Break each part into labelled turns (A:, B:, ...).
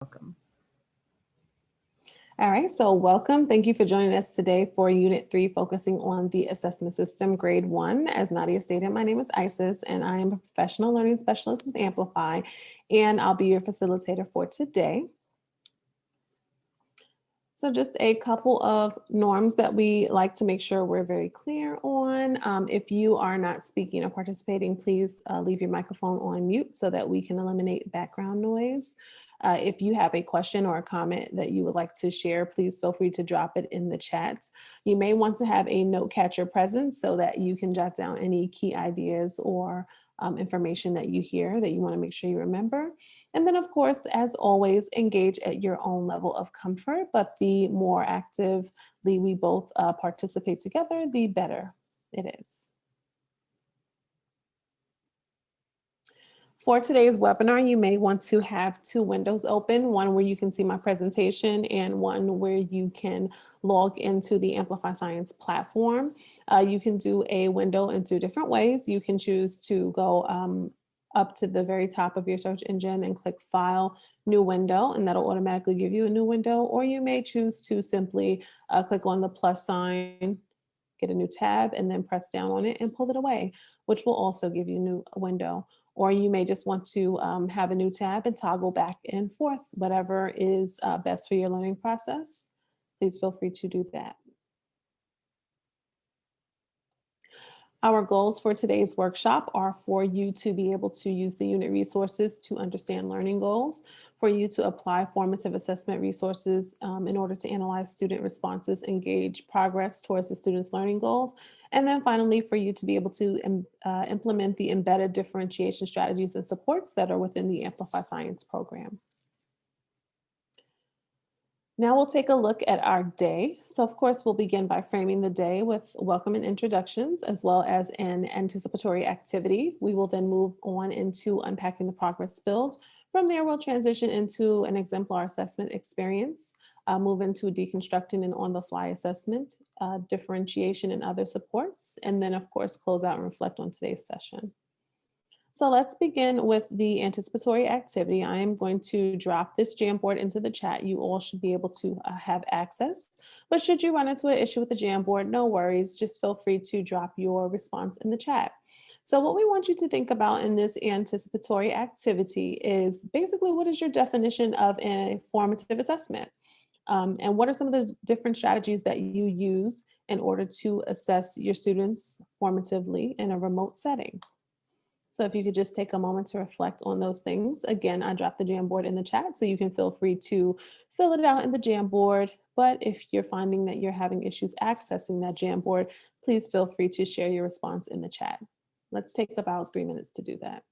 A: Welcome.
B: All right, so welcome. Thank you for joining us today for Unit 3, focusing on the assessment system, Grade 1. As Nadia stated, my name is Isis, and I am a professional learning specialist with Amplify, and I'll be your facilitator for today. So just a couple of norms that we like to make sure we're very clear on. If you are not speaking or participating, please leave your microphone on mute so that we can eliminate background noise. If you have a question or a comment that you would like to share, please feel free to drop it in the chat. You may want to have a note catcher present so that you can jot down any key ideas or information that you hear that you want to make sure you remember. And then, of course, as always, engage at your own level of comfort, but the more actively we both participate together, the better it is. For today's webinar, you may want to have two windows open, one where you can see my presentation and one where you can log into the Amplify Science platform. You can do a window in two different ways. You can choose to go up to the very top of your search engine and click File, New Window, and that'll automatically give you a new window. Or you may choose to simply click on the plus sign, get a new tab, and then press down on it and pull it away, which will also give you a new window. Or you may just want to have a new tab and toggle back and forth, whatever is best for your learning process. Please feel free to do that. Our goals for today's workshop are for you to be able to use the unit resources to understand learning goals, for you to apply formative assessment resources in order to analyze student responses and gauge progress towards the student's learning goals, and then finally for you to be able to implement the embedded differentiation strategies and supports that are within the Amplify Science program. Now we'll take a look at our day. So of course, we'll begin by framing the day with welcome and introductions, as well as an anticipatory activity. We will then move on into unpacking the progress build. From there, we'll transition into an exemplar assessment experience, move into deconstructing and on-the-fly assessment, differentiation and other supports, and then of course, close out and reflect on today's session. So let's begin with the anticipatory activity. I am going to drop this Jamboard into the chat. You all should be able to have access, but should you run into an issue with the Jamboard, no worries, just feel free to drop your response in the chat. So what we want you to think about in this anticipatory activity is basically what is your definition of a formative assessment? And what are some of the different strategies that you use in order to assess your students formatively in a remote setting? So if you could just take a moment to reflect on those things. Again, I dropped the Jamboard in the chat, so you can feel free to fill it out in the Jamboard. But if you're finding that you're having issues accessing that Jamboard, please feel free to share your response in the chat. Let's take about 3 minutes to do that.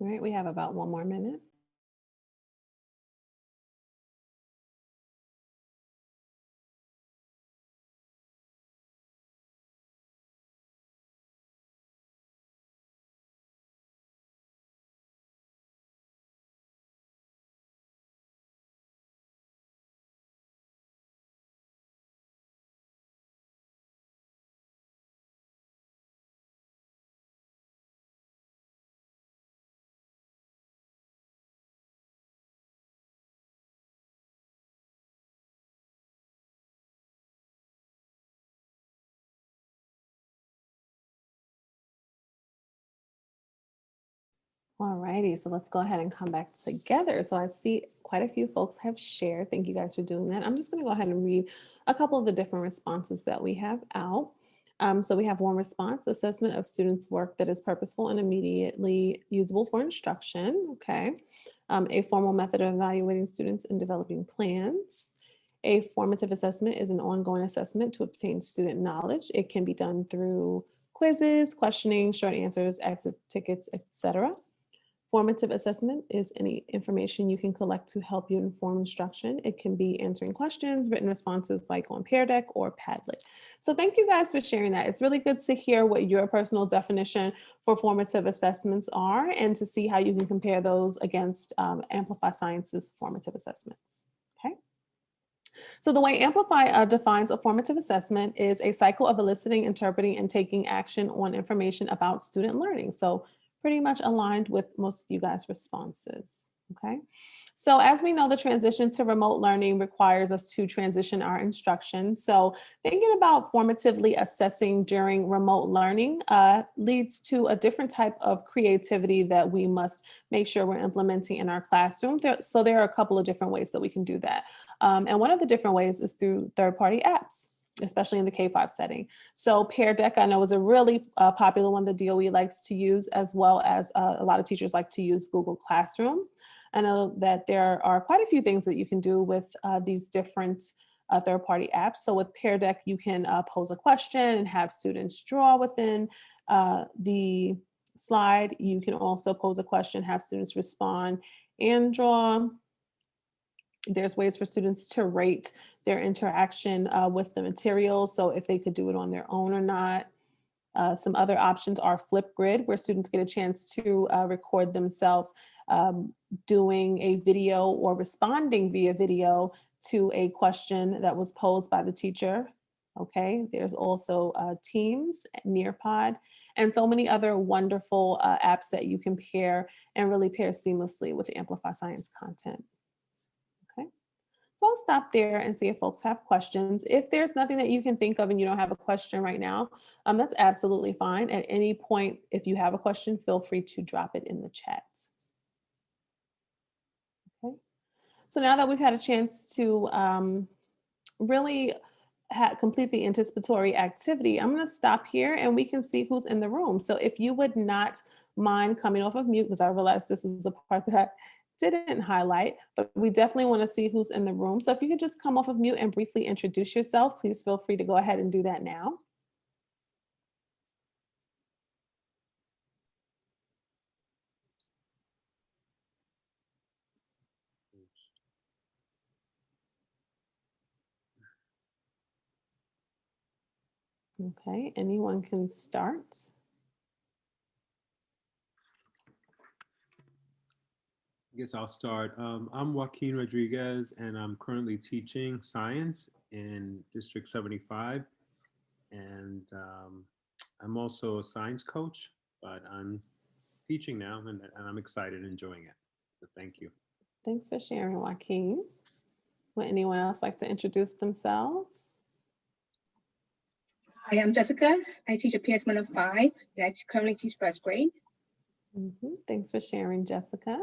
B: All right, we have about 1 more minute. All righty, so let's go ahead and come back together. So I see quite a few folks have shared. Thank you guys for doing that. I'm just going to go ahead and read a couple of the different responses that we have out. So we have one response: assessment of students' work that is purposeful and immediately usable for instruction. Okay. A formal method of evaluating students and developing plans. A formative assessment is an ongoing assessment to obtain student knowledge. It can be done through quizzes, questioning, short answers, exit tickets, etc. Formative assessment is any information you can collect to help you inform instruction. It can be answering questions, written responses like on Pear Deck or Padlet. So thank you guys for sharing that. It's really good to hear what your personal definition for formative assessments are and to see how you can compare those against Amplify Science's formative assessments. Okay. So the way Amplify defines a formative assessment is a cycle of eliciting, interpreting, and taking action on information about student learning. So pretty much aligned with most of you guys' responses, okay? So as we know, the transition to remote learning requires us to transition our instruction. So thinking about formatively assessing during remote learning leads to a different type of creativity that we must make sure we're implementing in our classroom. So there are a couple of different ways that we can do that. And one of the different ways is through third-party apps, especially in the K-5 setting. So Pear Deck, I know, is a really popular one that DOE likes to use, as well as a lot of teachers like to use Google Classroom. I know that there are quite a few things that you can do with these different third-party apps. So with Pear Deck, you can pose a question and have students draw within the slide. You can also pose a question, have students respond and draw. There's ways for students to rate their interaction with the material. So if they could do it on their own or not. Some other options are Flipgrid, where students get a chance to record themselves doing a video or responding via video to a question that was posed by the teacher. Okay, there's also Teams, Nearpod, and so many other wonderful apps that you can pair and really pair seamlessly with the Amplify Science content. Okay. So I'll stop there and see if folks have questions. If there's nothing that you can think of and you don't have a question right now, that's absolutely fine. At any point, if you have a question, feel free to drop it in the chat. Okay. So now that we've had a chance to really complete the anticipatory activity, I'm going to stop here and we can see who's in the room. So if you would not mind coming off of mute, because I realized this is a part that I didn't highlight, but we definitely want to see who's in the room. So if you could just come off of mute and briefly introduce yourself, please feel free to go ahead and do that now. Okay, anyone can start.
A: I guess I'll start. I'm Joaquin Rodriguez, and I'm currently teaching science in District 75. And I'm also a science coach, but I'm teaching now, and I'm excited and enjoying it. So thank you.
B: Thanks for sharing, Joaquin. Would anyone else like to introduce themselves?
C: Hi, I'm Jessica. I teach a PS 105 and I currently teach first grade.
B: Thanks for sharing, Jessica.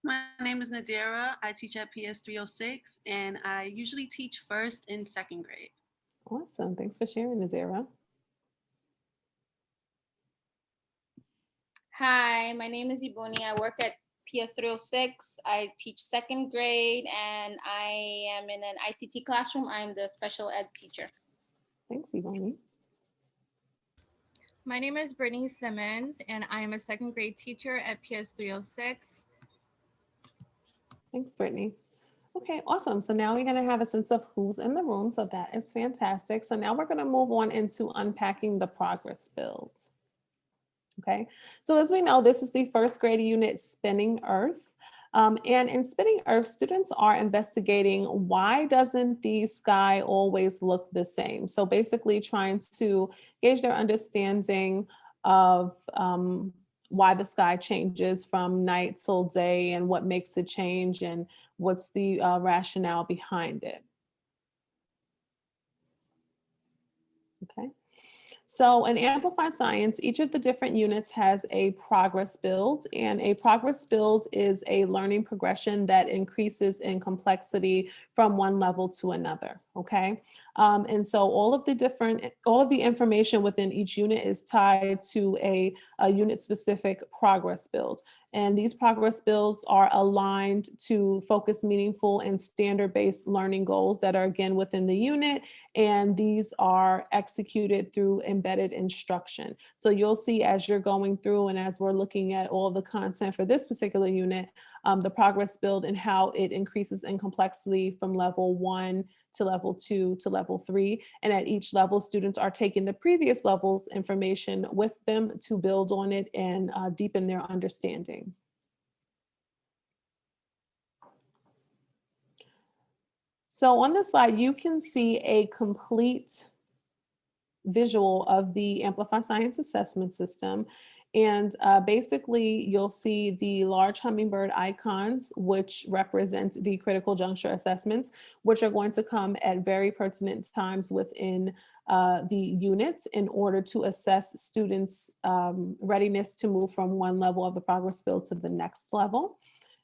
D: My name is Nadira. I teach at PS 306 and I usually teach first and second grade.
B: Awesome. Thanks for sharing, Nadira.
E: Hi, my name is Ibuni. I work at PS 306. I teach second grade and I am in an ICT classroom. I'm the special ed teacher.
B: Thanks, Ibuni.
F: My name is Brittany Simmons and I am a second grade teacher at PS 306.
B: Thanks, Brittany. Okay, awesome. So now we're going to have a sense of who's in the room. So that is fantastic. So now we're going to move on into unpacking the progress builds. Okay, so as we know, this is the first grade unit, Spinning Earth. And in Spinning Earth, students are investigating why doesn't the sky always look the same? So basically trying to gauge their understanding of why the sky changes from night till day and what makes it change and what's the rationale behind it. Okay. So in Amplify Science, each of the different units has a progress build, and a progress build is a learning progression that increases in complexity from one level to another, okay? And so all of the information within each unit is tied to a unit-specific progress build. And these progress builds are aligned to focus meaningful and standard-based learning goals that are again within the unit, and these are executed through embedded instruction. So you'll see as you're going through and as we're looking at all the content for this particular unit, the progress build and how it increases in complexity from level 1 to level 2 to level 3. And at each level, students are taking the previous level's information with them to build on it and deepen their understanding. So on this slide, you can see a complete visual of the Amplify Science assessment system. And basically, you'll see the large hummingbird icons, which represent the critical juncture assessments, which are going to come at very pertinent times within the unit in order to assess students' readiness to move from one level of the progress build to the next level.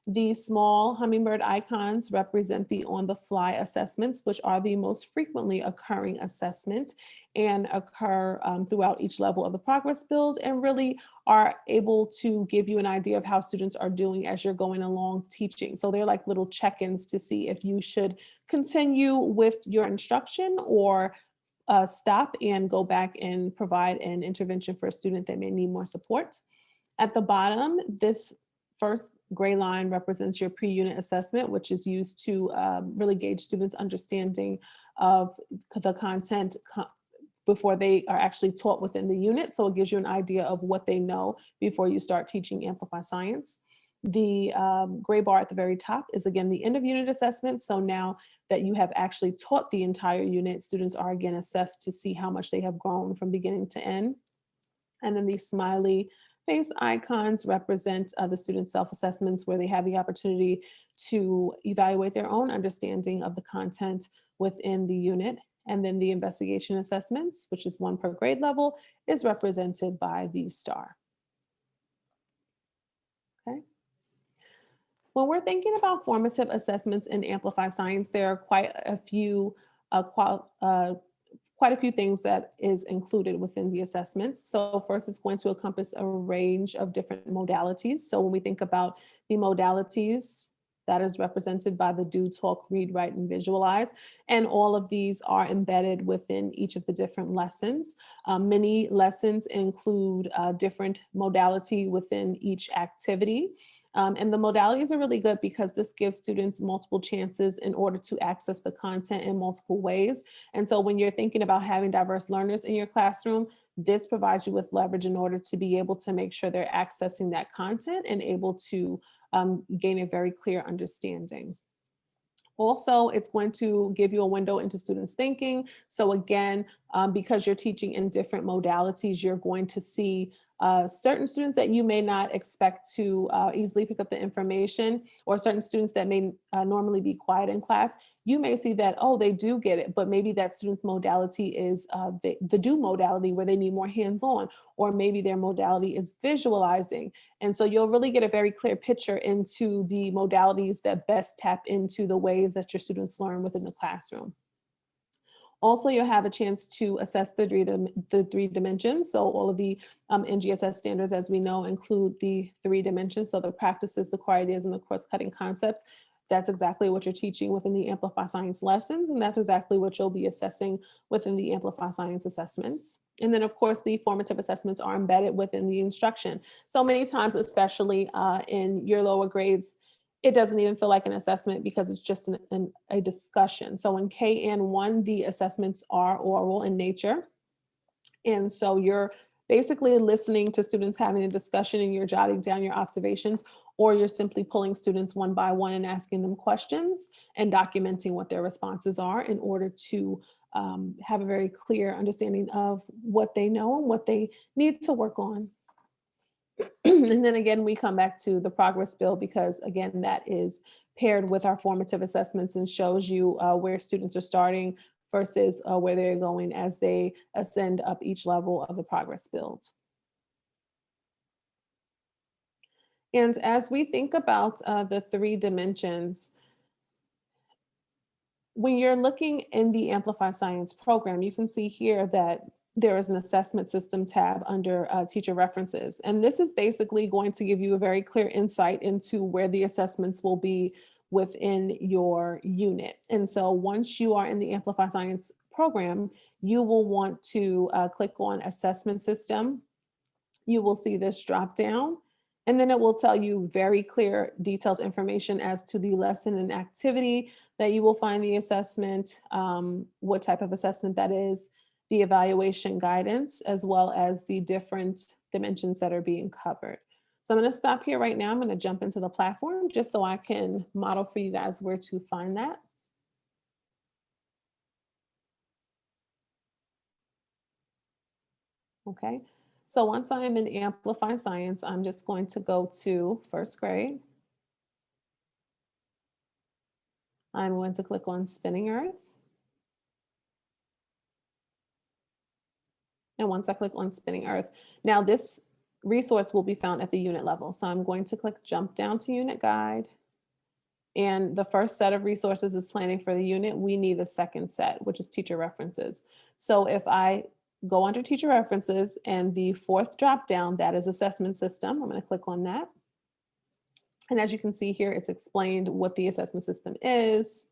B: The small hummingbird icons represent the on-the-fly assessments, which are the most frequently occurring assessment and occur throughout each level of the progress build and really are able to give you an idea of how students are doing as you're going along teaching. So they're like little check-ins to see if you should continue with your instruction or stop and go back and provide an intervention for a student that may need more support. At the bottom, this first gray line represents your pre-unit assessment, which is used to really gauge students' understanding of the content before they are actually taught within the unit. So it gives you an idea of what they know before you start teaching Amplify Science. The gray bar at the very top is again the end of unit assessment. So now that you have actually taught the entire unit, students are again assessed to see how much they have grown from beginning to end. And then these smiley face icons represent the student self-assessments where they have the opportunity to evaluate their own understanding of the content within the unit. And then the investigation assessments, which is one per grade level, is represented by the star. Okay. When we're thinking about formative assessments in Amplify Science, there are quite a few things that is included within the assessments. So first, it's going to encompass a range of different modalities. So when we think about the modalities, that is represented by the do, talk, read, write, and visualize. And all of these are embedded within each of the different lessons. Many lessons include different modality within each activity. And the modalities are really good because this gives students multiple chances in order to access the content in multiple ways. And so when you're thinking about having diverse learners in your classroom, this provides you with leverage in order to be able to make sure they're accessing that content and able to gain a very clear understanding. Also, it's going to give you a window into students' thinking. So again, because you're teaching in different modalities, you're going to see certain students that you may not expect to easily pick up the information, or certain students that may normally be quiet in class. You may see that, oh, they do get it, but maybe that student's modality is the do modality where they need more hands-on, or maybe their modality is visualizing. And so you'll really get a very clear picture into the modalities that best tap into the ways that your students learn within the classroom. Also, you'll have a chance to assess the three dimensions. So all of the NGSS standards, as we know, include the 3 dimensions. So the practices, the core ideas, and the cross-cutting concepts. That's exactly what you're teaching within the Amplify Science lessons, and that's exactly what you'll be assessing within the Amplify Science assessments. And then, of course, the formative assessments are embedded within the instruction. So many times, especially in your lower grades, it doesn't even feel like an assessment because it's just a discussion. So in KN1, the assessments are oral in nature. And so you're basically listening to students having a discussion and you're jotting down your observations, or you're simply pulling students one by one and asking them questions and documenting what their responses are in order to have a very clear understanding of what they know and what they need to work on. And then again, we come back to the progress build because again, that is paired with our formative assessments and shows you where students are starting versus where they're going as they ascend up each level of the progress build. And as we think about the 3 dimensions, when you're looking in the Amplify Science program, you can see here that there is an assessment system tab under teacher references. And this is basically going to give you a very clear insight into where the assessments will be within your unit. And so once you are in the Amplify Science program, you will want to click on assessment system. You will see this drop down, and then it will tell you very clear, detailed information as to the lesson and activity that you will find the assessment, what type of assessment that is, the evaluation guidance, as well as the different dimensions that are being covered. So I'm going to stop here right now. I'm going to jump into the platform just so I can model for you guys where to find that. Okay, so once I am in Amplify Science, I'm just going to go to first grade. I'm going to click on Spinning Earth. And once I click on Spinning Earth, now this resource will be found at the unit level. So I'm going to click Jump Down to Unit Guide. And the first set of resources is planning for the unit. We need the second set, which is teacher references. So if I go under teacher references and the 4th drop down, that is assessment system. I'm going to click on that. And as you can see here, it's explained what the assessment system is.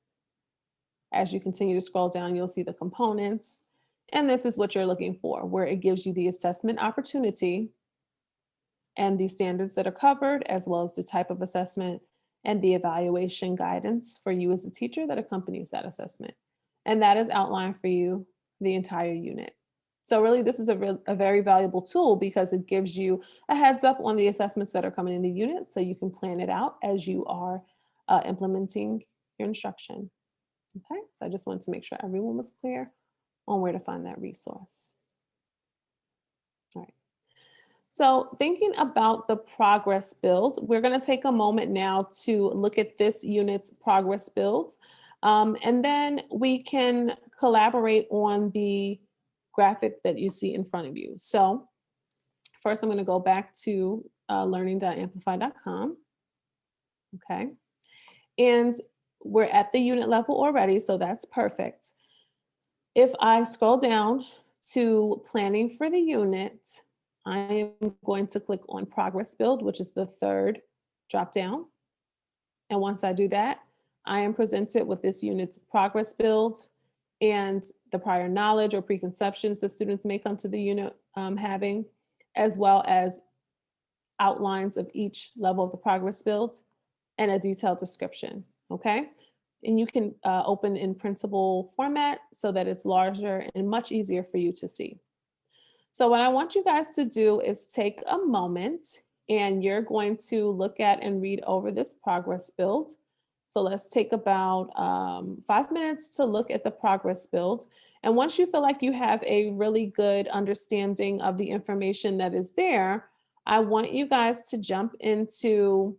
B: As you continue to scroll down, you'll see the components. And this is what you're looking for, where it gives you the assessment opportunity and the standards that are covered, as well as the type of assessment and the evaluation guidance for you as a teacher that accompanies that assessment. And that is outlined for you the entire unit. So really, this is a very valuable tool because it gives you a heads up on the assessments that are coming in the unit so you can plan it out as you are implementing your instruction. Okay, so I just wanted to make sure everyone was clear on where to find that resource. All right. So thinking about the progress build, we're going to take a moment now to look at this unit's progress build. And then we can collaborate on the graphic that you see in front of you. So first, I'm going to go back to learning.amplify.com. Okay. And we're at the unit level already, so that's perfect. If I scroll down to planning for the unit, I am going to click on progress build, which is the 3rd drop down. And once I do that, I am presented with this unit's progress build and the prior knowledge or preconceptions that students may come to the unit having, as well as outlines of each level of the progress build and a detailed description, okay? And you can open in printable format so that it's larger and much easier for you to see. So what I want you guys to do is take a moment and you're going to look at and read over this progress build. So let's take about 5 minutes to look at the progress build. And once you feel like you have a really good understanding of the information that is there, I want you guys to jump into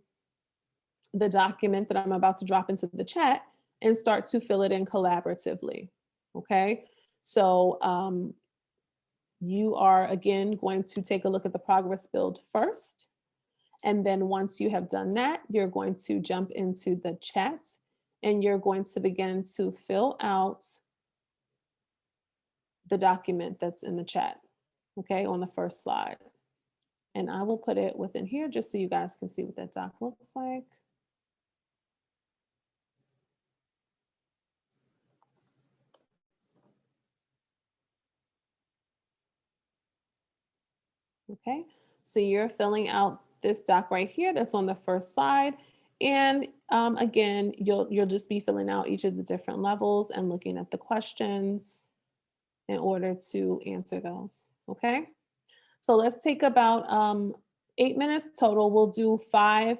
B: the document that I'm about to drop into the chat and start to fill it in collaboratively, okay? So you are, again, going to take a look at the progress build first. And then once you have done that, you're going to jump into the chat and you're going to begin to fill out the document that's in the chat, okay, on the first slide. And I will put it within here just so you guys can see what that doc looks like. Okay, so you're filling out this doc right here that's on the first slide. And again, you'll just be filling out each of the different levels and looking at the questions in order to answer those, okay? So let's take about 8 minutes total. We'll do 5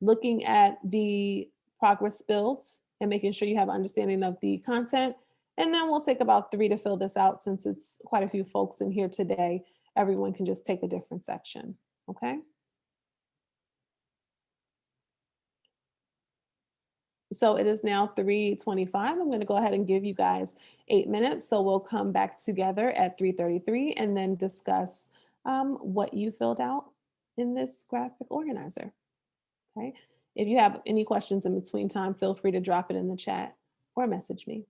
B: looking at the progress build and making sure you have understanding of the content. And then we'll take about 3 to fill this out since it's quite a few folks in here today. Everyone can just take a different section, okay? So it is now 3:25. I'm going to go ahead and give you guys 8 minutes. So we'll come back together at 3:33 and then discuss what you filled out in this graphic organizer. Okay. If you have any questions in between time, feel free to drop it in the chat or message me.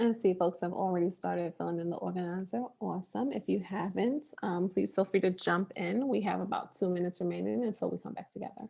B: I see folks have already started filling in the organizer. Awesome. If you haven't, please feel free to jump in. We have about 2 minutes remaining until we come back together.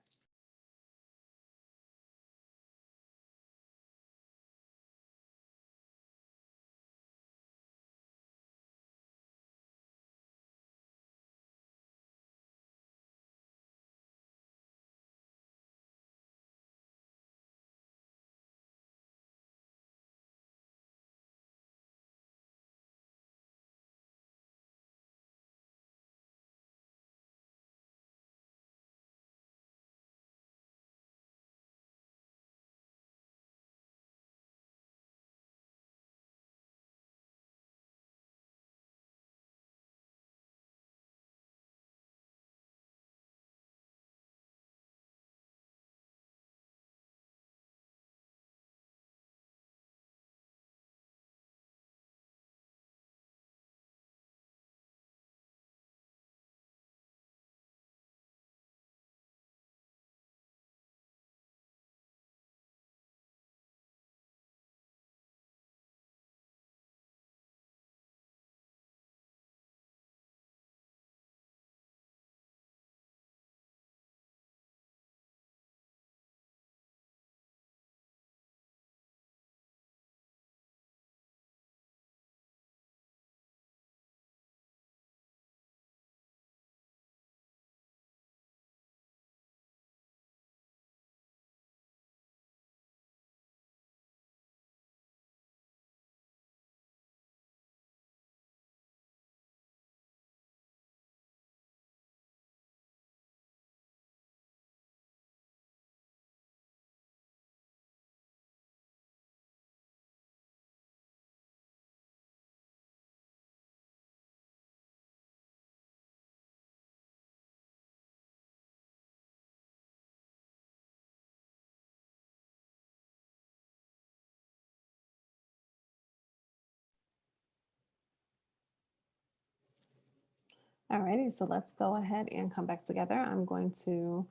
B: All righty, so let's go ahead and come back together. I'm going to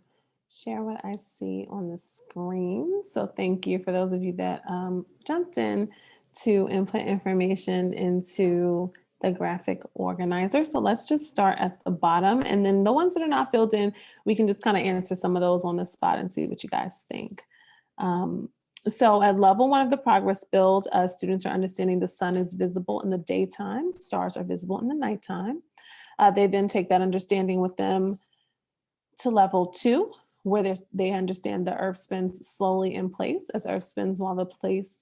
B: share what I see on the screen. So thank you for those of you that jumped in to input information into the graphic organizer. So let's just start at the bottom, and then the ones that are not filled in, we can just kind of answer some of those on the spot and see what you guys think. So at level 1 of the progress build, students are understanding the sun is visible in the daytime, stars are visible in the nighttime. They then take that understanding with them to level 2, where they understand the earth spins slowly in place. As earth spins while the place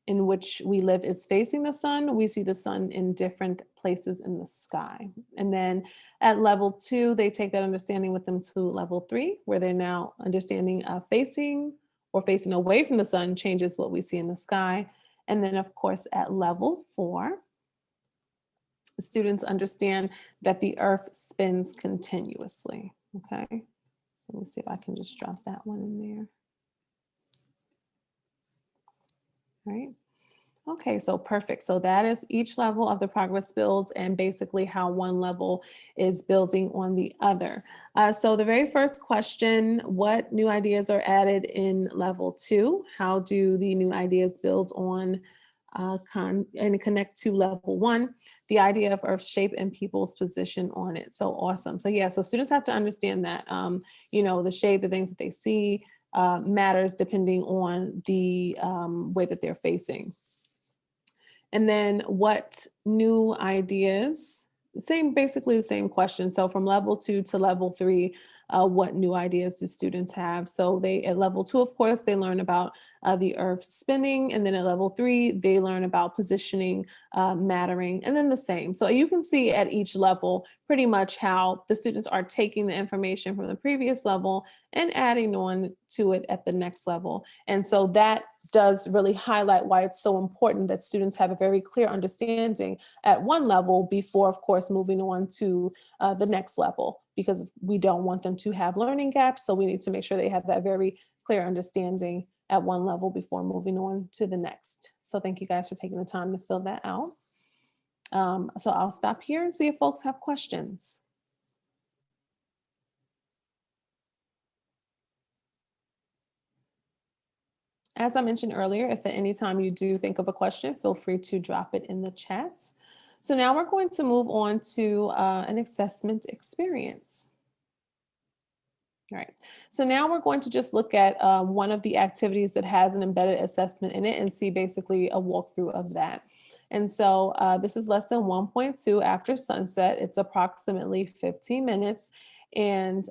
B: in which we live is facing the sun, we see the sun in different places in the sky. And then at level 2, they take that understanding with them to level 3, where they're now understanding facing away from the sun changes what we see in the sky. And then of course at level 4, students understand that the earth spins continuously, okay? So let me see if I can just drop that one in there. All right. Okay, so perfect. So that is each level of the progress build and basically how one level is building on the other. So the very first question, what new ideas are added in level 2? How do the new ideas build on and connect to level 1? The idea of Earth's shape and people's position on it. So awesome. So yeah, so students have to understand that, you know, the shape, the things that they see matters depending on the way that they're facing. And then what new ideas, basically the same question. So from level 2 to level 3, what new ideas do students have? So at level 2, of course, they learn about the earth spinning. And then at level 3, they learn about positioning, mattering, and then the same. So you can see at each level pretty much how the students are taking the information from the previous level and adding on to it at the next level. And so that does really highlight why it's so important that students have a very clear understanding at one level before, of course, moving on to the next level, because we don't want them to have learning gaps. So we need to make sure they have that very clear understanding at one level before moving on to the next. So thank you guys for taking the time to fill that out. So I'll stop here and see if folks have questions. As I mentioned earlier, if at any time you do think of a question, feel free to drop it in the chat. So now we're going to move on to an assessment experience. All right, so now we're going to just look at one of the activities that has an embedded assessment in it and see basically a walkthrough of that. And so this is lesson 1.2 after sunset. It's approximately 15 minutes. And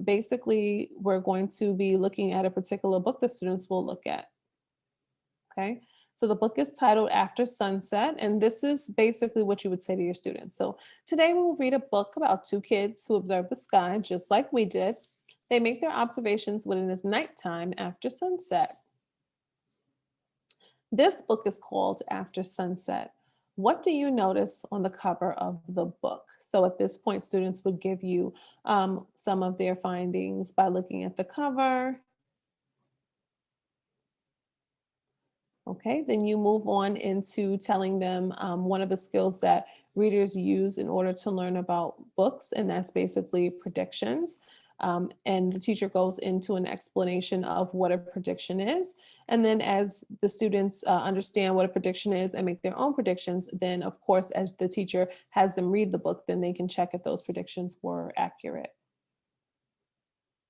B: basically, we're going to be looking at a particular book the students will look at. Okay, so the book is titled After Sunset, and this is basically what you would say to your students. So today we will read a book about two kids who observe the sky just like we did. They make their observations when it is nighttime after sunset. This book is called After Sunset. What do you notice on the cover of the book? So at this point, students would give you some of their findings by looking at the cover. Okay, then you move on into telling them one of the skills that readers use in order to learn about books, and that's basically predictions. And the teacher goes into an explanation of what a prediction is. And then as the students understand what a prediction is and make their own predictions, then of course, as the teacher has them read the book, then they can check if those predictions were accurate.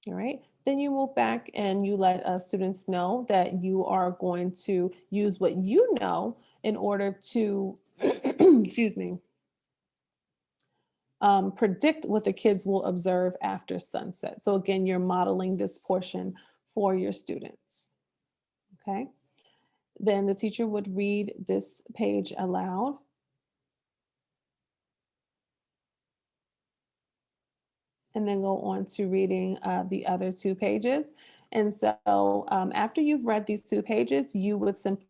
B: All right, then you move back and you let students know that you are going to use what you know in order to, excuse me, predict what the kids will observe after sunset. So again, you're modeling this portion for your students, okay? Then the teacher would read this page aloud. And then go on to reading the other two pages. And so after you've read these two pages, you would simply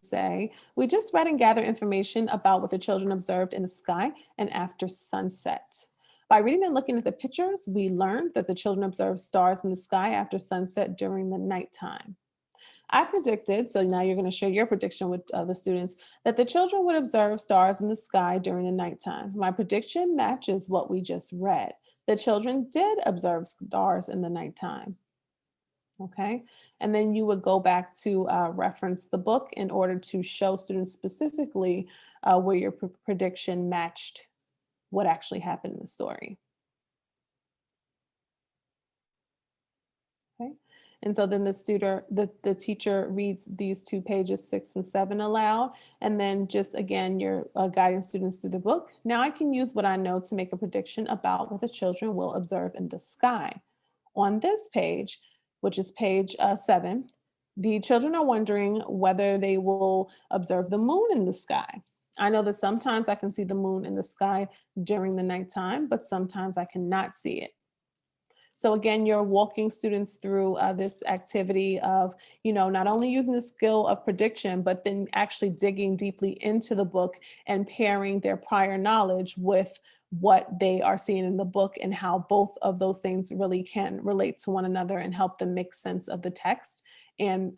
B: say, we just read and gathered information about what the children observed in the sky and after sunset. By reading and looking at the pictures, we learned that the children observed stars in the sky after sunset during the nighttime. I predicted, so now you're going to share your prediction with the students, that the children would observe stars in the sky during the nighttime. My prediction matches what we just read. The children did observe stars in the nighttime. Okay, and then you would go back to reference the book in order to show students specifically where your prediction matched what actually happened in the story. Okay, and so then the teacher reads these two pages 6 and 7 aloud, and then just again, you're guiding students through the book. Now I can use what I know to make a prediction about what the children will observe in the sky. On this page, which is page 7, the children are wondering whether they will observe the moon in the sky. I know that sometimes I can see the moon in the sky during the nighttime, but sometimes I cannot see it. So again, you're walking students through this activity of, not only using the skill of prediction, but then actually digging deeply into the book and pairing their prior knowledge with what they are seeing in the book and how both of those things really can relate to one another and help them make sense of the text and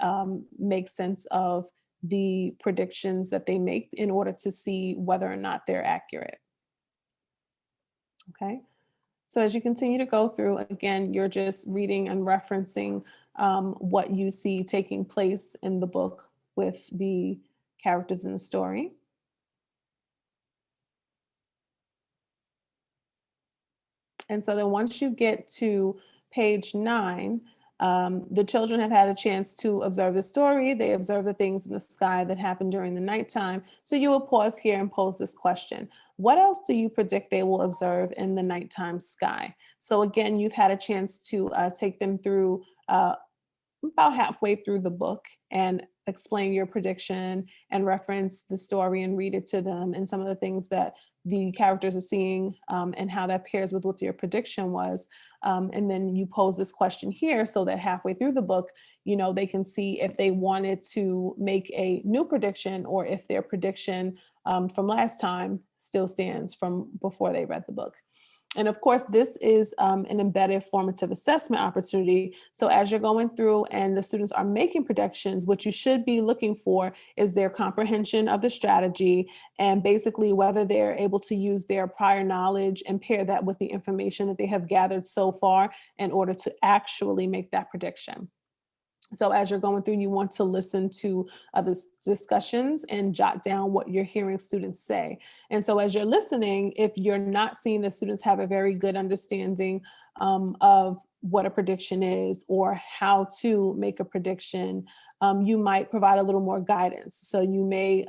B: make sense of the predictions that they make in order to see whether or not they're accurate. Okay. So as you continue to go through, again, you're just reading and referencing what you see taking place in the book with the characters in the story. And so then once you get to page 9, the children have had a chance to observe the story. They observe the things in the sky that happened during the nighttime. So you will pause here and pose this question. What else do you predict they will observe in the nighttime sky? So again, you've had a chance to take them through about halfway through the book and explain your prediction and reference the story and read it to them and some of the things that the characters are seeing and how that pairs with what your prediction was. And then you pose this question here so that halfway through the book, they can see if they wanted to make a new prediction or if their prediction from last time still stands from before they read the book. And of course, this is an embedded formative assessment opportunity. So as you're going through and the students are making predictions, what you should be looking for is their comprehension of the strategy and basically whether they're able to use their prior knowledge and pair that with the information that they have gathered so far in order to actually make that prediction. So as you're going through, you want to listen to other discussions and jot down what you're hearing students say. And so as you're listening, if you're not seeing the students have a very good understanding of what a prediction is or how to make a prediction, you might provide a little more guidance. So you may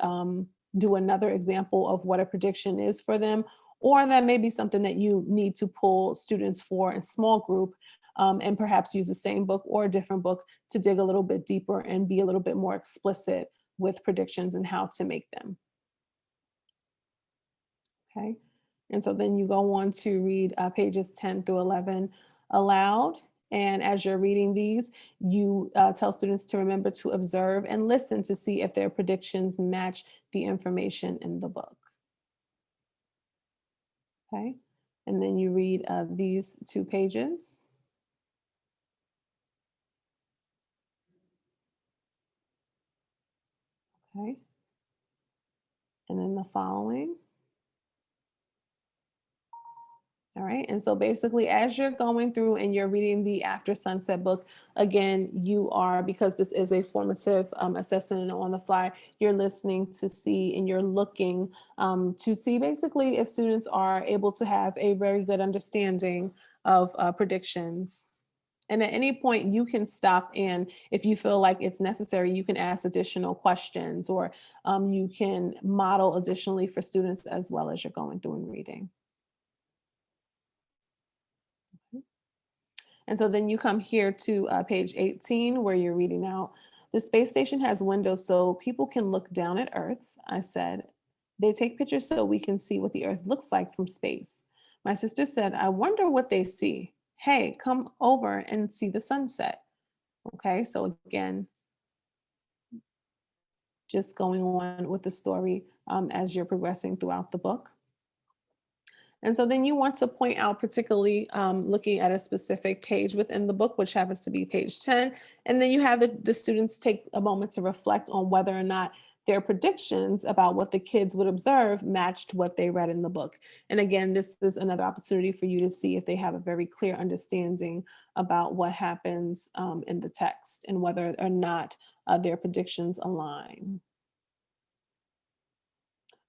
B: do another example of what a prediction is for them, or that may be something that you need to pull students for in small group, and perhaps use the same book or a different book to dig a little bit deeper and be a little bit more explicit with predictions and how to make them. Okay, and so then you go on to read pages 10 through 11 aloud. And as you're reading these, you tell students to remember to observe and listen to see if their predictions match the information in the book. Okay, and then you read these 2 pages. Okay, and then the following. All right, and so basically as you're going through and you're reading the After Sunset book, again, you are, because this is a formative assessment and on the fly, you're listening to see and you're looking to see basically if students are able to have a very good understanding of predictions. And at any point you can stop, and if you feel like it's necessary, you can ask additional questions, or you can model additionally for students as well as you're going through and reading. And so then you come here to page 18 where you're reading out, the space station has windows so people can look down at Earth. I said, they take pictures so we can see what the Earth looks like from space. My sister said, I wonder what they see. Hey, come over and see the sunset. Okay, so again, just going on with the story as you're progressing throughout the book. And so then you want to point out, particularly looking at a specific page within the book, which happens to be page 10. And then you have the students take a moment to reflect on whether or not their predictions about what the kids would observe matched what they read in the book. And again, this is another opportunity for you to see if they have a very clear understanding about what happens in the text and whether or not their predictions align.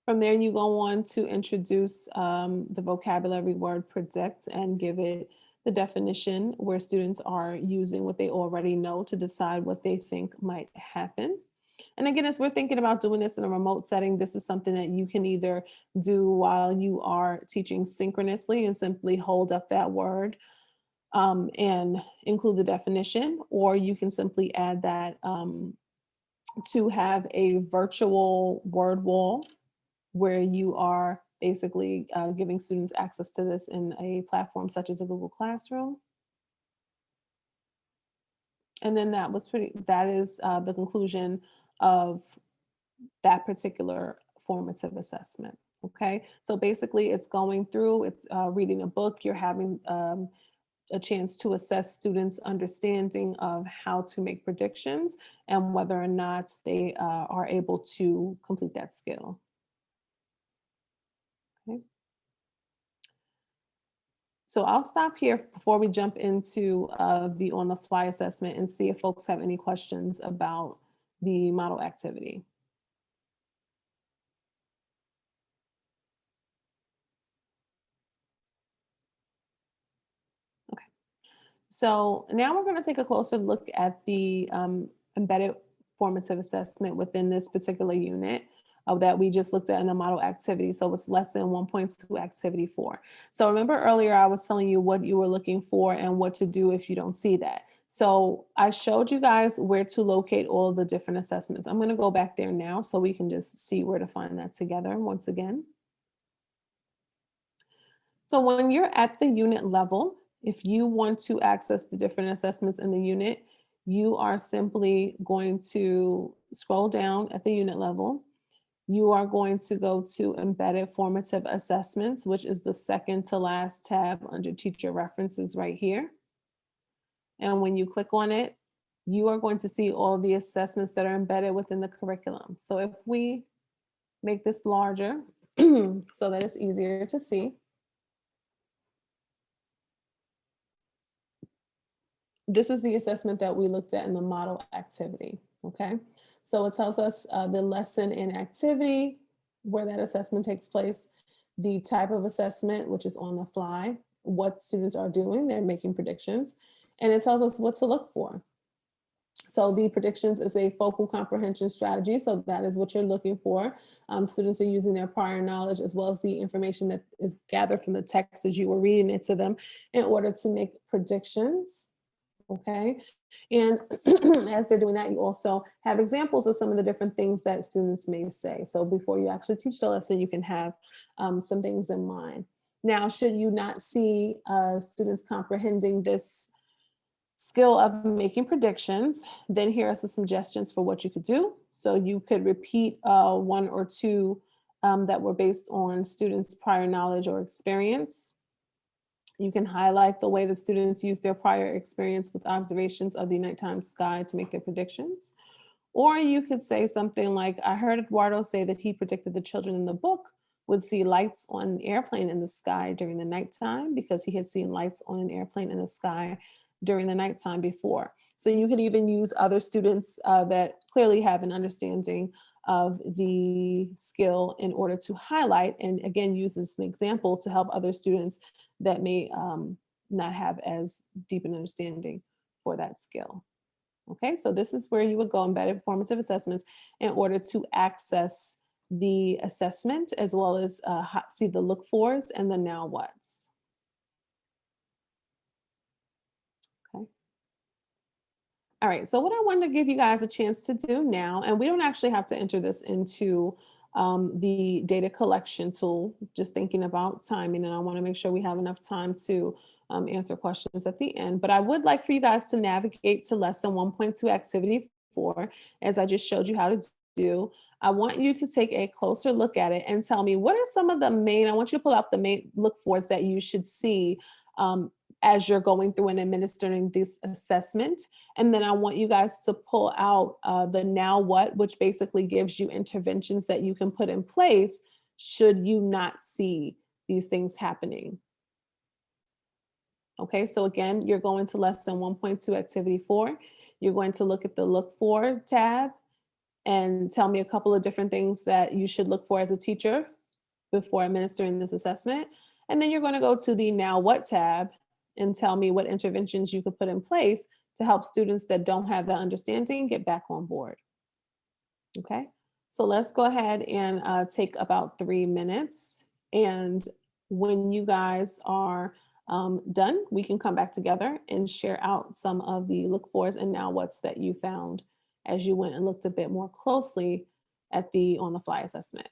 B: From there, you go on to introduce the vocabulary word predict and give it the definition, where students are using what they already know to decide what they think might happen. And again, as we're thinking about doing this in a remote setting, this is something that you can either do while you are teaching synchronously and simply hold up that word and include the definition, or you can simply add that to have a virtual word wall where you are basically giving students access to this in a platform such as a Google Classroom. And then that is the conclusion of that particular formative assessment. Okay, so basically it's going through, it's reading a book, you're having a chance to assess students' understanding of how to make predictions and whether or not they are able to complete that skill. Okay. So I'll stop here before we jump into the on the fly assessment and see if folks have any questions about the model activity. Okay. So now we're going to take a closer look at the embedded formative assessment within this particular unit that we just looked at in the model activity. So it's lesson 1.2 activity 4. So remember earlier I was telling you what you were looking for and what to do if you don't see that. So I showed you guys where to locate all of the different assessments. I'm going to go back there now so we can just see where to find that together once again. So when you're at the unit level, if you want to access the different assessments in the unit, you are simply going to scroll down at the unit level. You are going to go to Embedded Formative Assessments, which is the second to last tab under Teacher References right here. And when you click on it, you are going to see all the assessments that are embedded within the curriculum. So if we make this larger so that it's easier to see, this is the assessment that we looked at in the model activity, okay? So it tells us the lesson and activity, where that assessment takes place, the type of assessment, which is on the fly, what students are doing, they're making predictions, and it tells us what to look for. So the predictions is a focal comprehension strategy. So that is what you're looking for. Students are using their prior knowledge as well as the information that is gathered from the text as you were reading it to them in order to make predictions. Okay. And as they're doing that, you also have examples of some of the different things that students may say. So before you actually teach the lesson, you can have some things in mind. Now, should you not see students comprehending this skill of making predictions, then here are some suggestions for what you could do. So you could repeat one or two that were based on students' prior knowledge or experience. You can highlight the way the students use their prior experience with observations of the nighttime sky to make their predictions. Or you could say something like, I heard Eduardo say that he predicted the children in the book would see lights on an airplane in the sky during the nighttime because he had seen lights on an airplane in the sky during the nighttime before. So you could even use other students that clearly have an understanding of the skill in order to highlight, and again, use this as an example to help other students that may not have as deep an understanding for that skill. Okay, so this is where you would go, embedded formative assessments, in order to access the assessment as well as see the look fors and the now whats. Okay. All right, so what I wanted to give you guys a chance to do now, and we don't actually have to enter this into the data collection tool, just thinking about timing, and I want to make sure we have enough time to answer questions at the end. But I would like for you guys to navigate to lesson 1.2 activity 4, as I just showed you how to do. I want you to take a closer look at it and tell me what are some of the main, I want you to pull out the main look fors that you should see as you're going through and administering this assessment. And then I want you guys to pull out the now what, which basically gives you interventions that you can put in place should you not see these things happening. Okay, so again, you're going to lesson 1.2 activity 4. You're going to look at the look for tab and tell me a couple of different things that you should look for as a teacher before administering this assessment. And then you're going to go to the now what tab and tell me what interventions you could put in place to help students that don't have that understanding get back on board. Okay, so let's go ahead and take about 3 minutes. And when you guys are done, we can come back together and share out some of the look fors and now what's that you found as you went and looked a bit more closely at the on the fly assessment.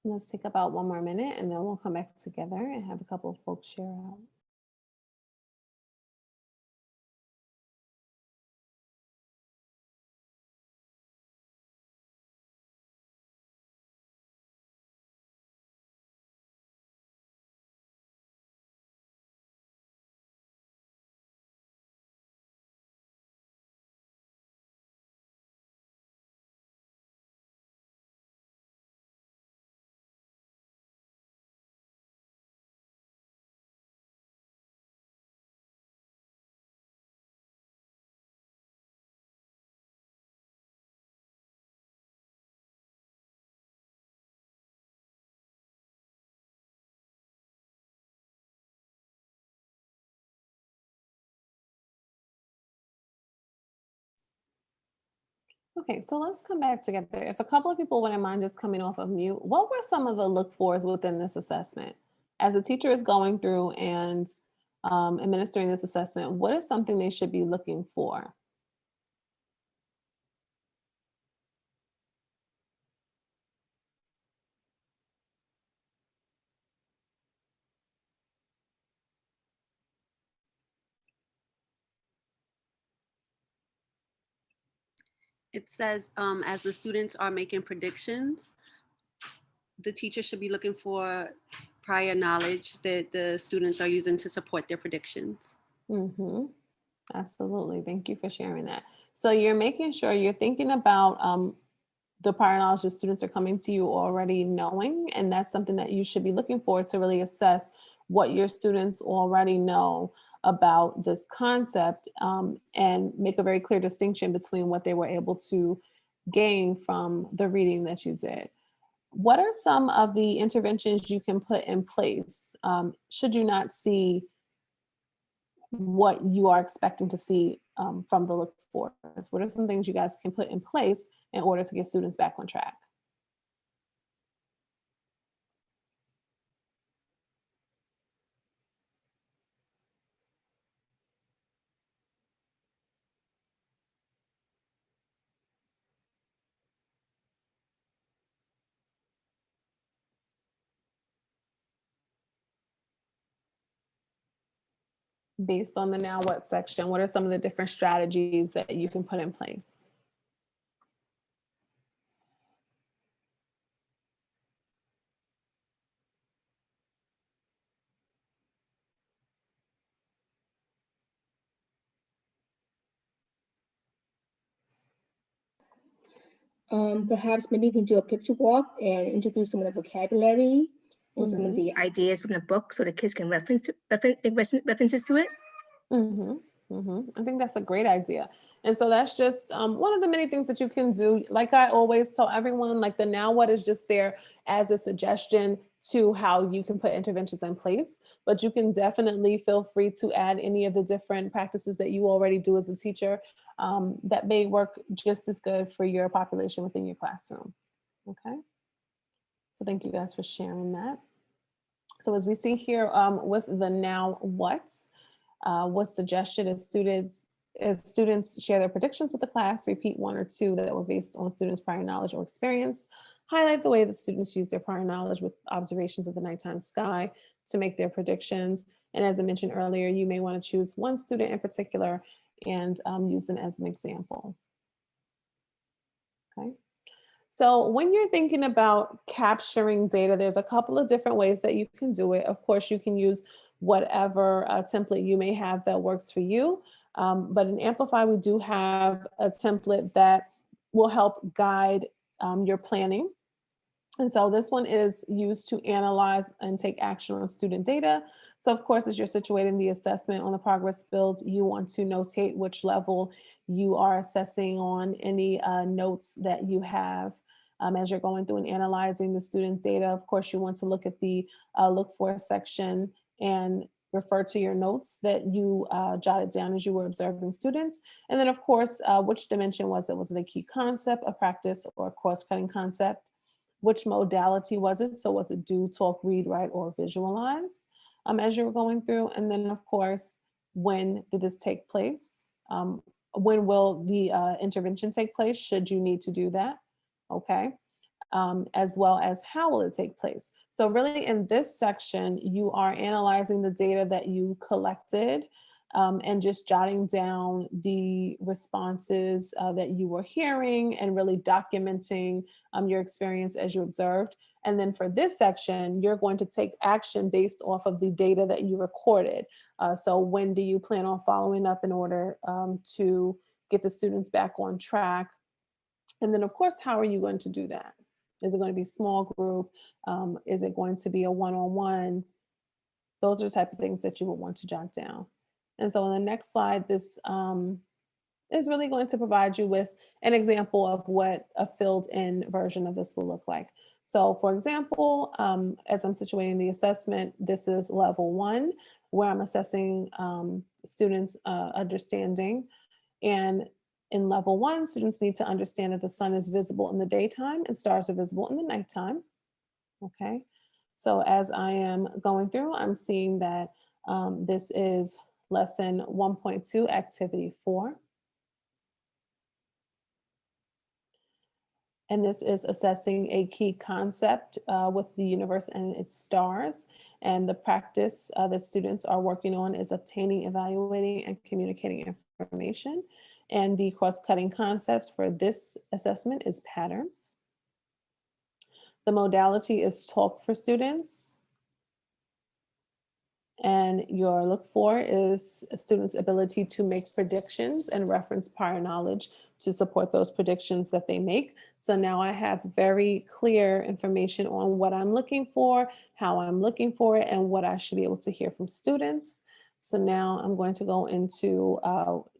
B: Let's take about 1 more minute and then we'll come back together and have a couple of folks share out. Okay, so let's come back together. If a couple of people wouldn't mind just coming off of mute, what were some of the look fors within this assessment? As a teacher is going through and administering this assessment, what is something they should be looking for?
D: It says, as the students are making predictions, the teacher should be looking for prior knowledge that the students are using to support their predictions.
B: Mm-hmm. Absolutely. Thank you for sharing that. So you're making sure you're thinking about the prior knowledge the students are coming to you already knowing, and that's something that you should be looking for to really assess what your students already know about this concept, and make a very clear distinction between what they were able to gain from the reading that you did. What are some of the interventions you can put in place should you not see what you are expecting to see from the look for? What are some things you guys can put in place in order to get students back on track? Based on the now what section, what are some of the different strategies that you can put in place?
C: Perhaps maybe you can do a picture walk and introduce some of the vocabulary and some of
B: Mhm.
C: the ideas from the book so the kids can references to it.
B: I think that's a great idea. And so that's just one of the many things that you can do. Like I always tell everyone, like the now what is just there as a suggestion to how you can put interventions in place. But you can definitely feel free to add any of the different practices that you already do as a teacher that may work just as good for your population within your classroom. Okay. So thank you guys for sharing that. So as we see here with the now what's suggested is students share their predictions with the class, repeat one or two that were based on students' prior knowledge or experience, highlight the way that students use their prior knowledge with observations of the nighttime sky to make their predictions. And as I mentioned earlier, you may want to choose one student in particular and use them as an example. Okay. So when you're thinking about capturing data, there's a couple of different ways that you can do it. Of course, you can use whatever template you may have that works for you. But in Amplify, we do have a template that will help guide your planning. And so this one is used to analyze and take action on student data. So of course, as you're situating the assessment on the progress build, you want to notate which level you are assessing on, any notes that you have as you're going through and analyzing the student data. Of course, you want to look at the look for section and refer to your notes that you jotted down as you were observing students. And then of course, which dimension was it? Was it a key concept, a practice, or a course-cutting concept? Which modality was it? So was it do, talk, read, write, or visualize as you were going through? And then of course, when did this take place? When will the intervention take place? Should you need to do that? Okay. as well as how will it take place. So really in this section, you are analyzing the data that you collected and just jotting down the responses that you were hearing and really documenting your experience as you observed. And then for this section, you're going to take action based off of the data that you recorded. So when do you plan on following up in order to get the students back on track? And then of course, how are you going to do that? Is it going to be small group? Is it going to be a one-on-one? Those are the type of things that you would want to jot down. And so on the next slide, this is really going to provide you with an example of what a filled in version of this will look like. So for example, as I'm situating the assessment, this is level 1, where I'm assessing students' understanding. And in level 1, students need to understand that the sun is visible in the daytime and stars are visible in the nighttime. Okay, so as I am going through, I'm seeing that this is lesson 1.2, activity 4. And this is assessing a key concept with the universe and its stars. And the practice that students are working on is obtaining, evaluating, and communicating information. And the cross-cutting concepts for this assessment is patterns. The modality is talk for students. And your look for is a student's ability to make predictions and reference prior knowledge to support those predictions that they make. So now I have very clear information on what I'm looking for, how I'm looking for it, and what I should be able to hear from students. So now I'm going to go into,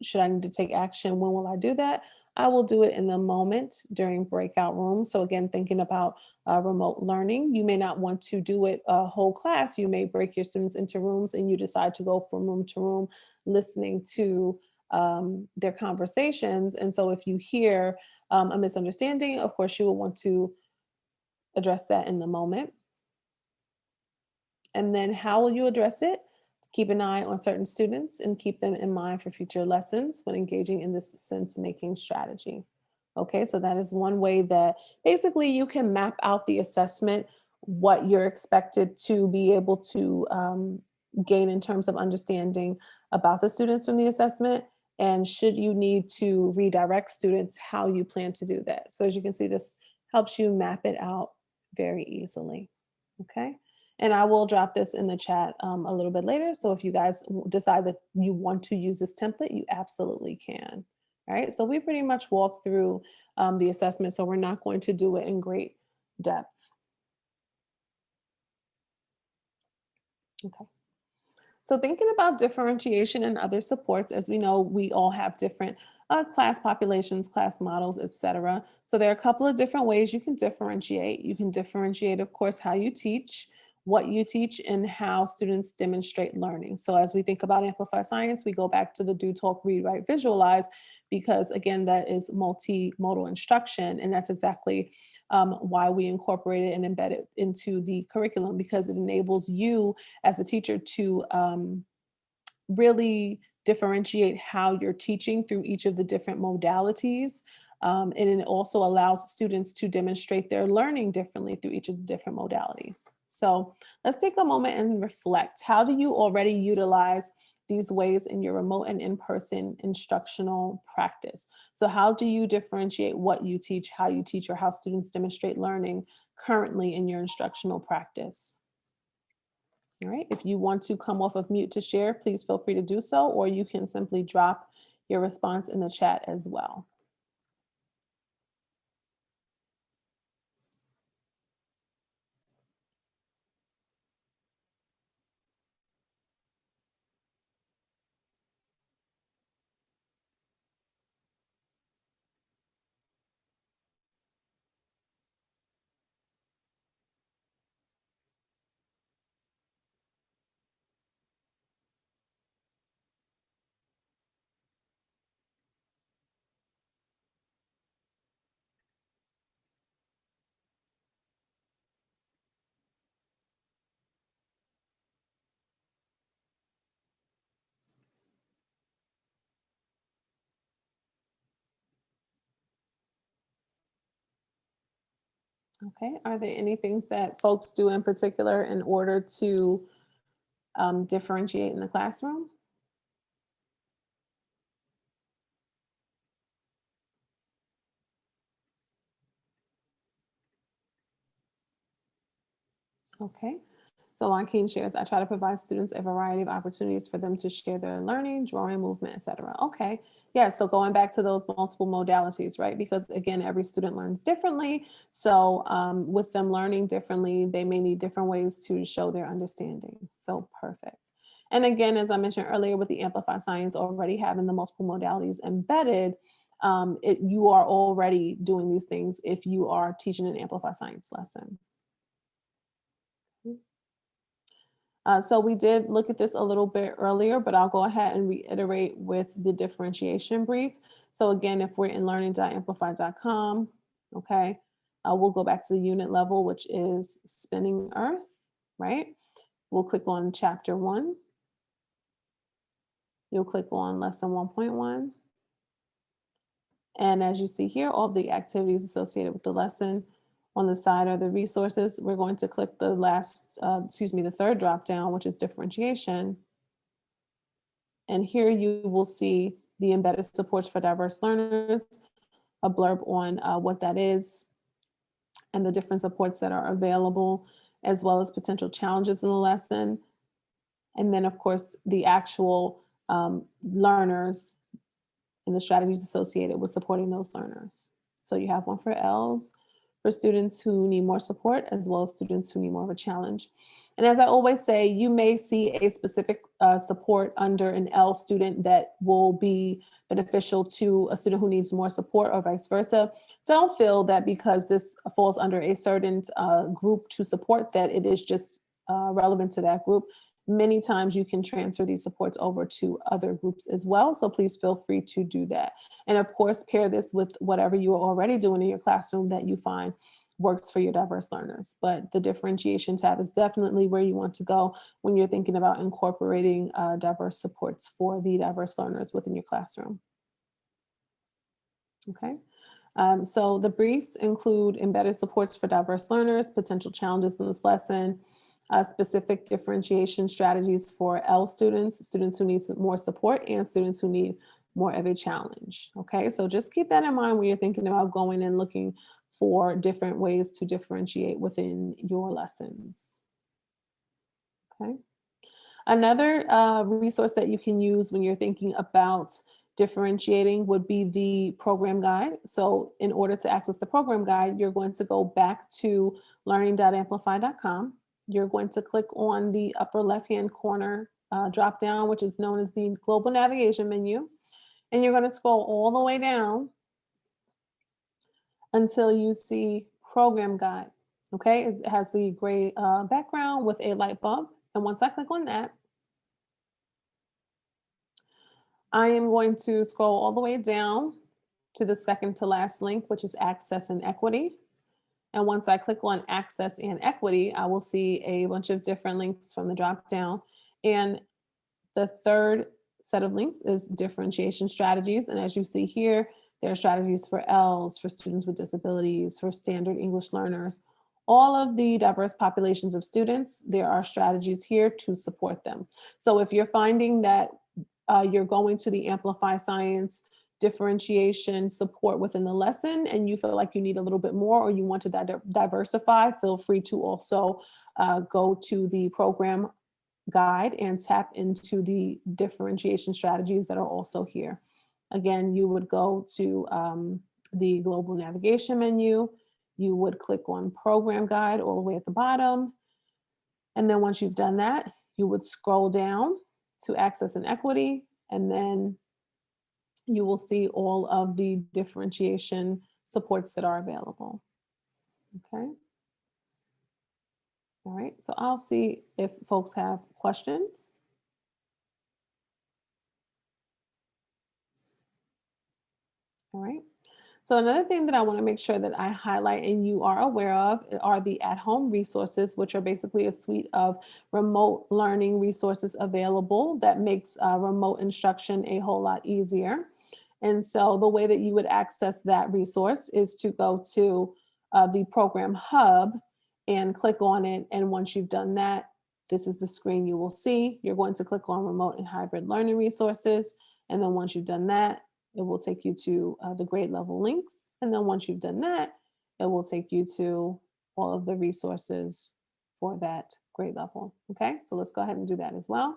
B: should I need to take action? When will I do that? I will do it in the moment during breakout rooms. So again, thinking about remote learning, you may not want to do it a whole class. You may break your students into rooms and you decide to go from room to room, listening to their conversations. And so if you hear a misunderstanding, of course, you will want to address that in the moment. And then how will you address it? Keep an eye on certain students and keep them in mind for future lessons when engaging in this sense-making strategy. Okay, so that is one way that basically you can map out the assessment, what you're expected to be able to gain in terms of understanding about the students from the assessment, and should you need to redirect students, how you plan to do that. So as you can see, this helps you map it out very easily. Okay. And I will drop this in the chat a little bit later. So if you guys decide that you want to use this template, you absolutely can. All right, so we pretty much walked through the assessment, so we're not going to do it in great depth. Okay. So thinking about differentiation and other supports, as we know, we all have different class populations, class models, etc. So there are a couple of different ways you can differentiate. You can differentiate, of course, how you teach, what you teach, and how students demonstrate learning. So as we think about Amplify Science, we go back to the do, talk, read, write, visualize, because again, that is multimodal instruction. And that's exactly why we incorporate it and embed it into the curriculum, because it enables you as a teacher to really differentiate how you're teaching through each of the different modalities. And it also allows students to demonstrate their learning differently through each of the different modalities. So let's take a moment and reflect. How do you already utilize these ways in your remote and in-person instructional practice? So how do you differentiate what you teach, how you teach, or how students demonstrate learning currently in your instructional practice? All right, if you want to come off of mute to share, please feel free to do so, or you can simply drop your response in the chat as well. Okay, are there any things that folks do in particular in order to differentiate in the classroom? Okay. So Joaquin shares, I try to provide students a variety of opportunities for them to share their learning, drawing, movement, etc. Okay. Yeah. So going back to those multiple modalities, right? Because again, every student learns differently. So with them learning differently, they may need different ways to show their understanding. So perfect. And again, as I mentioned earlier, with the Amplify Science already having the multiple modalities embedded, you are already doing these things if you are teaching an Amplify Science lesson. So we did look at this a little bit earlier, but I'll go ahead and reiterate with the differentiation brief. So again, if we're in learning.amplify.com, okay, we'll go back to the unit level, which is spinning Earth, right? We'll click on chapter 1. You'll click on lesson 1.1. And as you see here, all the activities associated with the lesson. On the side are the resources. We're going to click the the third drop down, which is differentiation. And here you will see the embedded supports for diverse learners, a blurb on what that is, and the different supports that are available, as well as potential challenges in the lesson. And then, of course, the actual learners and the strategies associated with supporting those learners. So you have one for Ls, for students who need more support, as well as students who need more of a challenge. And as I always say, you may see a specific support under an L student that will be beneficial to a student who needs more support or vice versa. Don't feel that because this falls under a certain group to support that it is just relevant to that group. Many times you can transfer these supports over to other groups as well. So please feel free to do that. And of course, pair this with whatever you are already doing in your classroom that you find works for your diverse learners. But the differentiation tab is definitely where you want to go when you're thinking about incorporating diverse supports for the diverse learners within your classroom. Okay. So the briefs include embedded supports for diverse learners, potential challenges in this lesson, specific differentiation strategies for L students, students who need more support, and students who need more of a challenge. Okay, so just keep that in mind when you're thinking about going and looking for different ways to differentiate within your lessons. Okay. Another resource that you can use when you're thinking about differentiating would be the program guide. So in order to access the program guide, you're going to go back to learning.amplify.com. You're going to click on the upper left-hand corner drop down, which is known as the global navigation menu. And you're going to scroll all the way down until you see program guide. Okay, it has the gray background with a light bulb. And once I click on that, I am going to scroll all the way down to the second to last link, which is access and equity. And once I click on access and equity, I will see a bunch of different links from the drop down. And the third set of links is differentiation strategies. And as you see here, there are strategies for Ls, for students with disabilities, for standard English learners. All of the diverse populations of students, there are strategies here to support them. So if you're finding that you're going to the Amplify Science differentiation support within the lesson and you feel like you need a little bit more or you want to diversify, feel free to also go to the program guide and tap into the differentiation strategies that are also here. Again, you would go to the global navigation menu, you would click on program guide all the way at the bottom. And then once you've done that, you would scroll down to access and equity, and then you will see all of the differentiation supports that are available. Okay. All right, so I'll see if folks have questions. All right. So another thing that I want to make sure that I highlight and you are aware of are the at-home resources, which are basically a suite of remote learning resources available that makes remote instruction a whole lot easier. And so the way that you would access that resource is to go to the program hub and click on it. And once you've done that, this is the screen you will see. You're going to click on remote and hybrid learning resources. And then once you've done that, it will take you to the grade level links. And then once you've done that, it will take you to all of the resources for that grade level. Okay, so let's go ahead and do that as well.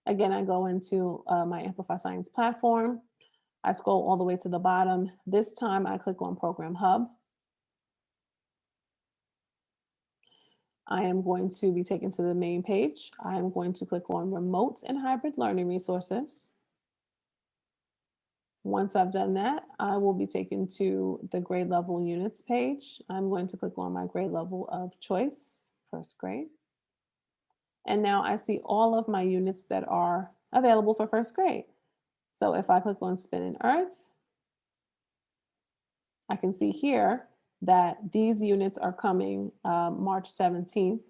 B: Again, I go into my Amplify Science platform. I scroll all the way to the bottom. This time I click on Program Hub. I am going to be taken to the main page. I am going to click on Remote and Hybrid Learning Resources. Once I've done that, I will be taken to the grade level units page. I'm going to click on my grade level of choice, first grade. And now I see all of my units that are available for first grade. So if I click on Spin and Earth, I can see here that these units are coming March 17th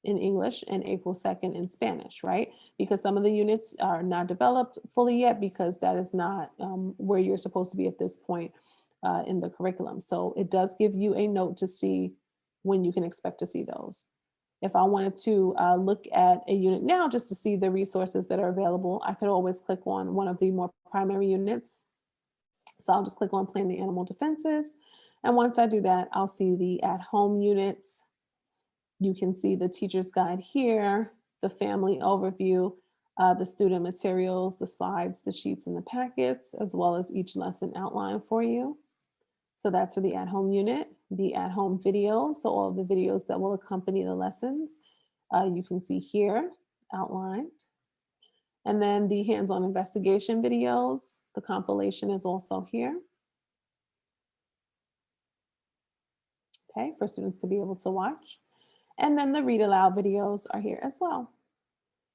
B: in English and April 2nd in Spanish, right? Because some of the units are not developed fully yet because that is not where you're supposed to be at this point in the curriculum. So it does give you a note to see when you can expect to see those. If I wanted to look at a unit now just to see the resources that are available, I could always click on one of the more primary units. So I'll just click on Planning Animal Defenses. And once I do that, I'll see the at-home units. You can see the teacher's guide here, the family overview, the student materials, the slides, the sheets, and the packets, as well as each lesson outline for you. So that's for the at-home unit. The at-home videos, so all of the videos that will accompany the lessons, you can see here outlined. And then the hands-on investigation videos, the compilation is also here. Okay, for students to be able to watch. And then the read aloud videos are here as well.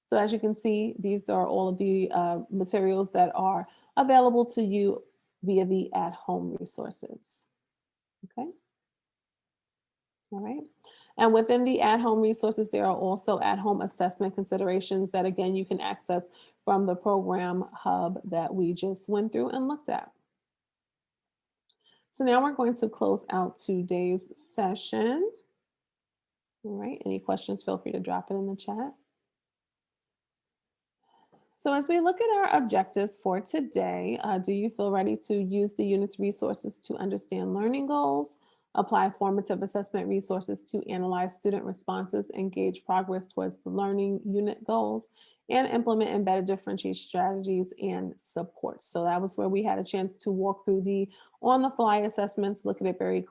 B: So as you can see, these are all of the materials that are available to you via the at-home resources. Okay. All right. And within the at-home resources, there are also at-home assessment considerations that, again, you can access from the program hub that we just went through and looked at. So now we're going to close out today's session. All right, any questions, feel free to drop it in the chat. So as we look at our objectives for today, do you feel ready to use the unit's resources to understand learning goals, apply formative assessment resources to analyze student responses and gauge progress towards the learning unit goals, and implement embedded differentiation strategies and support? So that was where we had a chance to walk through the on-the-fly assessments, look at it very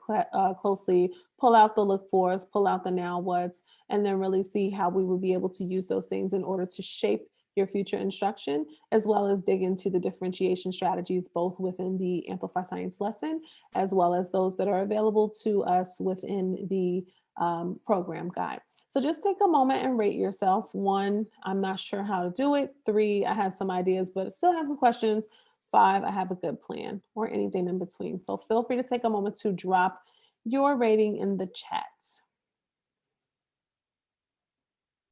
B: closely, pull out the look fors, pull out the now what's, and then really see how we would be able to use those things in order to shape your future instruction, as well as dig into the differentiation strategies, both within the Amplify Science lesson, as well as those that are available to us within the program guide. So just take a moment and rate yourself. 1, I'm not sure how to do it. 3, I have some ideas, but still have some questions. 5, I have a good plan, or anything in between. So feel free to take a moment to drop your rating in the chat.